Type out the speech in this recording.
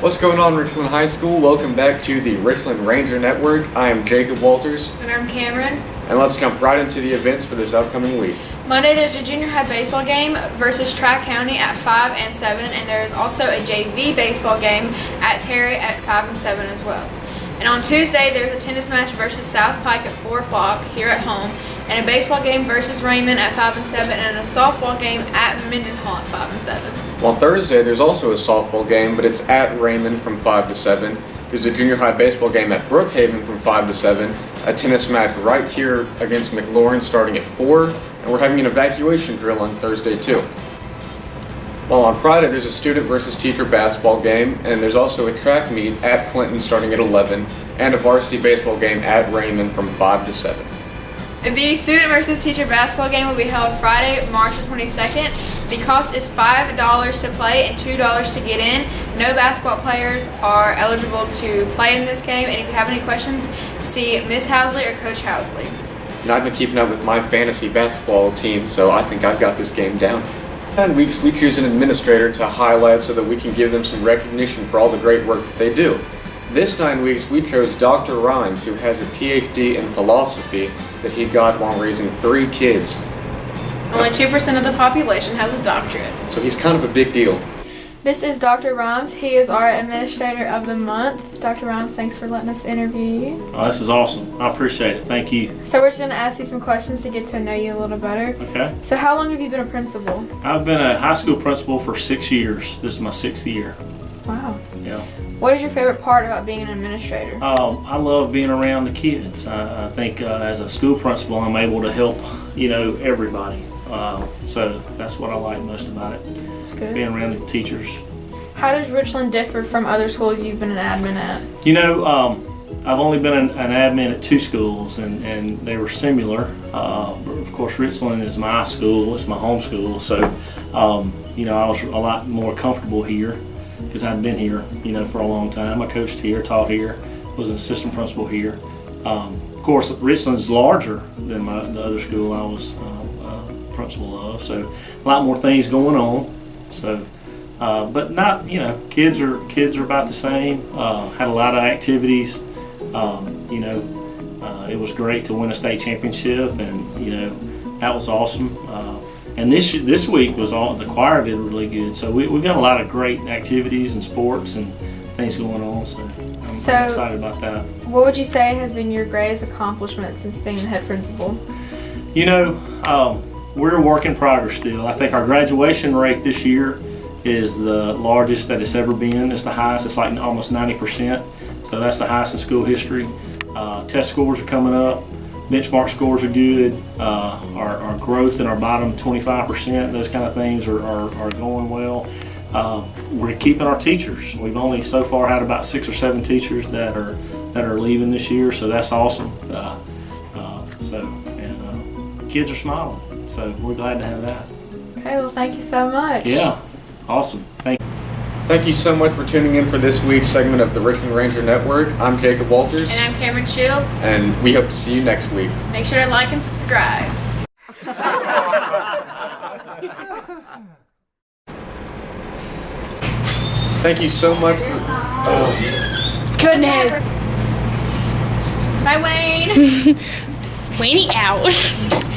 What's going on, Richland High School? Welcome back to the Richland Ranger Network. I am Jacob Walters. And I'm Cameron. And let's jump right into the events for this upcoming week. Monday there's a junior high baseball game versus Tri-County at 5 and 7, and there's also a JV baseball game at Terry at 5 and 7 as well. And on Tuesday there's a tennis match versus South Pike at 4 o'clock here at home, and a baseball game versus Raymond at 5 and 7, and a softball game at Mendenhall at 5 and 7. On Thursday there's also a softball game, but it's at Raymond from 5 to 7. There's a junior high baseball game at Brookhaven from 5 to 7, a tennis match right here against McLaurin starting at 4, and we're having an evacuation drill on Thursday too. While on Friday there's a student versus teacher basketball game, and there's also a track meet at Clinton starting at 11, and a varsity baseball game at Raymond from 5 to 7. The student versus teacher basketball game will be held Friday, March 22nd. The cost is $5 to play and $2 to get in. No basketball players are eligible to play in this game, and if you have any questions, see Miss Housley or Coach Housley. And I've been keeping up with my fantasy basketball team, so I think I've got this game down. 9 weeks we choose an administrator to highlight so that we can give them some recognition for all the great work that they do. This 9 weeks we chose Dr. Rhymes, who has a PhD in philosophy that he got while raising 3 kids. Only 2% of the population has a doctorate. So he's kind of a big deal. This is Dr. Rhymes. He is our Administrator of the Month. Dr. Rhymes, thanks for letting us interview you. Oh, this is awesome. I appreciate it. Thank you. So we're just going to ask you some questions to get to know you a little better. Okay. So how long have you been a principal? I've been a high school principal for 6 years. This is my 6th year. Wow. Yeah. What is your favorite part about being an administrator? I love being around the kids. I think as a school principal, I'm able to help, everybody. So that's what I like most about it. That's good. Being around the teachers. How does Richland differ from other schools you've been an admin at? I've only been an admin at 2 schools, and they were similar. Of course, Richland is my school. It's my home school. So, I was a lot more comfortable here because I'd been here, for a long time. I coached here, taught here, was an assistant principal here. Of course, Richland's larger than the other school I was principal of, so a lot more things going on. So, but not, kids are about the same. Had a lot of activities. It was great to win a state championship, and that was awesome. And this week was the choir did really good. So we've got a lot of great activities and sports and things going on. So I'm excited about that. What would you say has been your greatest accomplishment since being the head principal? We're a work in progress still. I think our graduation rate this year is the largest that it's ever been. It's the highest. It's like almost 90%. So that's the highest in school history. Test scores are coming up. Benchmark scores are good. Our growth in our bottom 25%, those kind of things are going well. We're keeping our teachers. We've only so far had about 6 or 7 teachers that are leaving this year, so that's awesome. Kids are smiling, so we're glad to have that. Okay, well, thank you so much. Yeah, awesome. Thank you. Thank you so much for tuning in for this week's segment of the Richland Ranger Network. I'm Jacob Walters. And I'm Cameron Shields. And we hope to see you next week. Make sure to like and subscribe. Thank you so much. Goodness. Bye, Wayne. Wayne out.